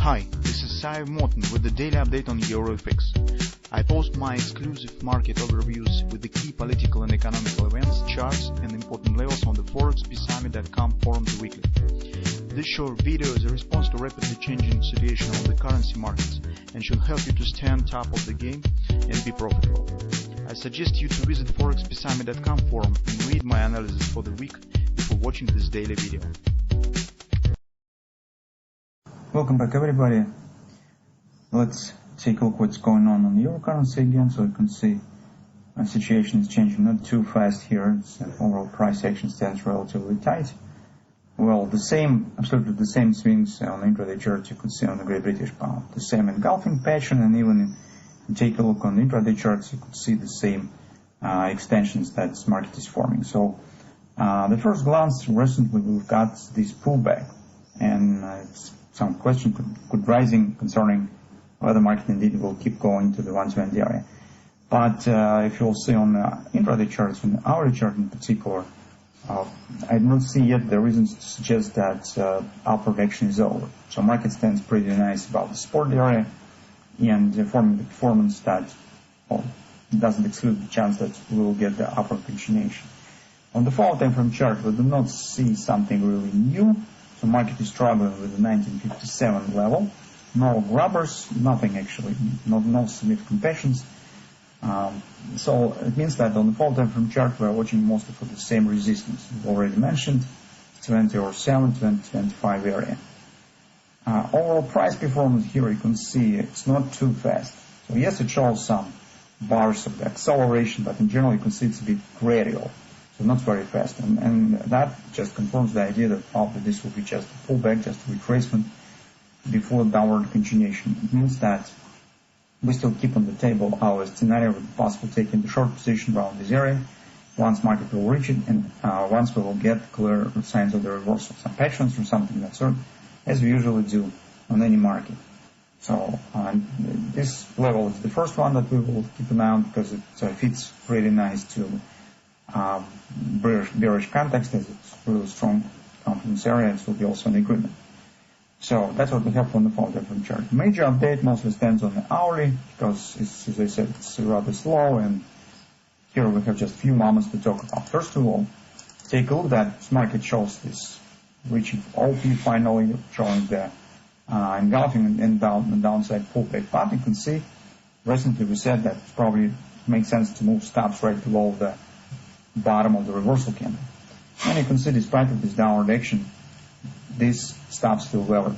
Hi, this is Sive Morten with the daily update on EuroFX. I post my exclusive market overviews with the key political and economical events, charts and important levels on the ForexPeaceArmy.com forums weekly. This short video is a response to rapidly changing situation on the currency markets and should help you to stay on top of the game and be profitable. I suggest you to visit ForexPeaceArmy.com forum and read my analysis for the week before watching this daily video. Welcome back, everybody. Let's take a look what's going on the euro currency again. So you can see the situation is changing not too fast here. Overall price action stands relatively tight. Well, absolutely the same swings on the intraday chart you could see on the Great British Pound. The same engulfing pattern, and even if you take a look on the intraday charts, you could see the same extensions that this market is forming. So the first glance, recently we've got this pullback, and it's some question could rising concerning whether the market indeed will keep going to the 120 area. But if you'll see on the intraday charts, on the hourly chart in particular, I do not see yet the reasons to suggest that upward action is over. So market stands pretty nice about the support area and forming the performance that doesn't exclude the chance that we will get the upward continuation. On the follow time frame chart, we do not see something really new. So market is struggling with the 1957 level. No grabbers, nothing actually, no significant patience. So it means that on the fall time frame chart we are watching mostly for the same resistance. We've already mentioned 2007, 2025 area. Overall price performance here you can see it's not too fast. So yes, it shows some bars of the acceleration, but in general you can see it's a bit gradual. So not very fast, and that just confirms the idea that probably this will be just a pullback, just a retracement before downward continuation. It means that we still keep on the table our scenario with possible taking the short position around this area once market will reach it, and once we will get clear signs of the reversal, some patterns or something of that sort, as we usually do on any market. So this level is the first one that we will keep an eye on because it fits pretty nice to bearish context, as it's really strong confidence area, and it will be also an agreement. So that's what we have on the fall time chart. Major update mostly stands on the hourly because, as I said, it's rather slow, and here we have just a few moments to talk about. First of all, take a look that this market shows this reaching OP finally, showing the engulfing and downside pullback. But you can see recently we said that it probably makes sense to move stops right below the bottom of the reversal candle. And you can see despite of this downward action, these stops still valid.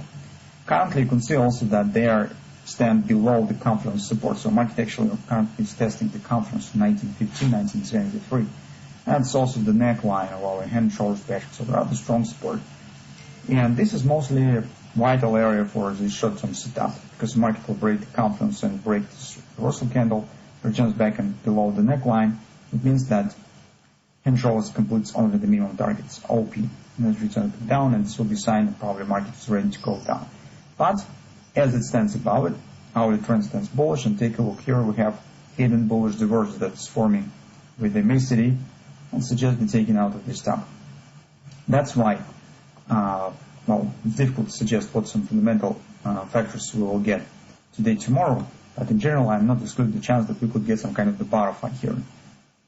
Currently you can see also that they stand below the confluence support. So market actually currently is testing the confluence 1915, 1973. That's also the neckline of our hand shoulders pattern. So rather strong support. And this is mostly a vital area for this short-term setup because the market will break the confluence and break this reversal candle, returns back and below the neckline. It means that hand shoulders completes only the minimum targets, OP, and then return down, and this will be a sign that probably market is ready to go down. But as it stands above it, our trend stands bullish, and take a look here, we have hidden bullish divergence that's forming with the MACD and suggests the taking out of this top. That's why, it's difficult to suggest what some fundamental factors we will get today, tomorrow, but in general, I'm not excluding the chance that we could get some kind of the butterfly here.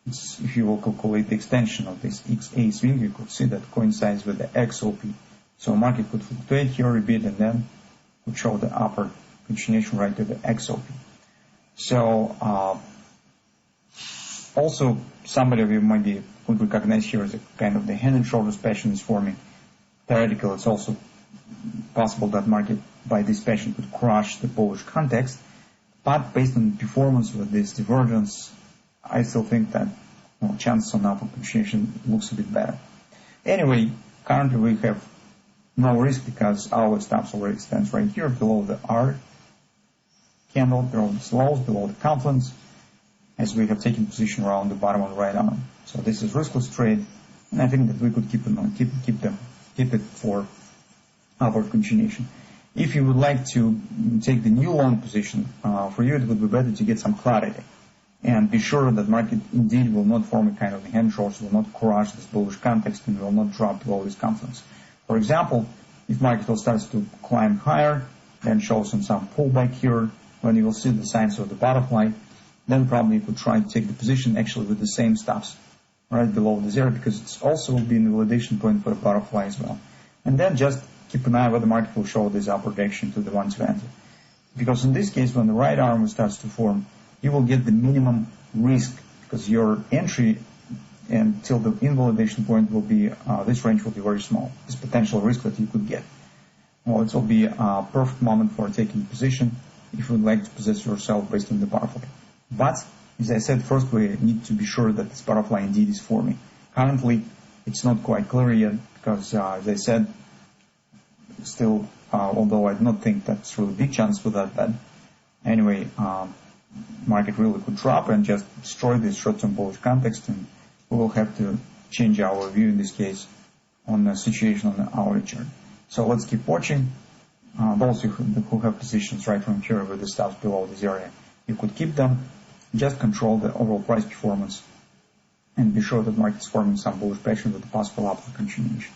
If you will calculate the extension of this XA swing, you could see that coincides with the XOP. So market could fluctuate here a bit and then could show the upward continuation right to the XOP. So also somebody of you could recognize here as a kind of the hand and shoulders pattern is forming. Theoretically, it's also possible that market by this pattern could crush the bullish context, but based on the performance with this divergence, I still think that chances on upward continuation looks a bit better. Anyway, currently we have no risk because our stops already stands right here below the R candle, below the lows, below the confluence, as we have taken position around the bottom of the right arm. So this is riskless trade, and I think that we could keep it for upward continuation. If you would like to take the new long position, for you it would be better to get some clarity. And be sure that market indeed will not form a kind of hand shorts, will not crush this bullish context, and will not drop below this confluence. For example, if market will start to climb higher, then shows some pullback here, when you will see the signs of the butterfly, then probably you could try to take the position actually with the same stops right below this area, because it's also will be in the validation point for the butterfly as well. And then just keep an eye whether the market will show this upward direction to the 120. Because in this case, when the right arm starts to form, you will get the minimum risk, because your entry until the invalidation point will be, this range will be very small, this potential risk that you could get. Well, it will be a perfect moment for taking position if you would like to possess yourself based on the butterfly. But, as I said, first we need to be sure that this butterfly indeed is forming. Currently, it's not quite clear yet, because, as I said, still, although I do not think that's really a big chance for that, but anyway, market really could drop and just destroy this short-term bullish context, and we will have to change our view in this case on the situation on the hourly chart. So let's keep watching. Those who have positions right from here with the stops below this area, you could keep them. Just control the overall price performance and be sure that market is forming some bullish pattern with a possible upward continuation.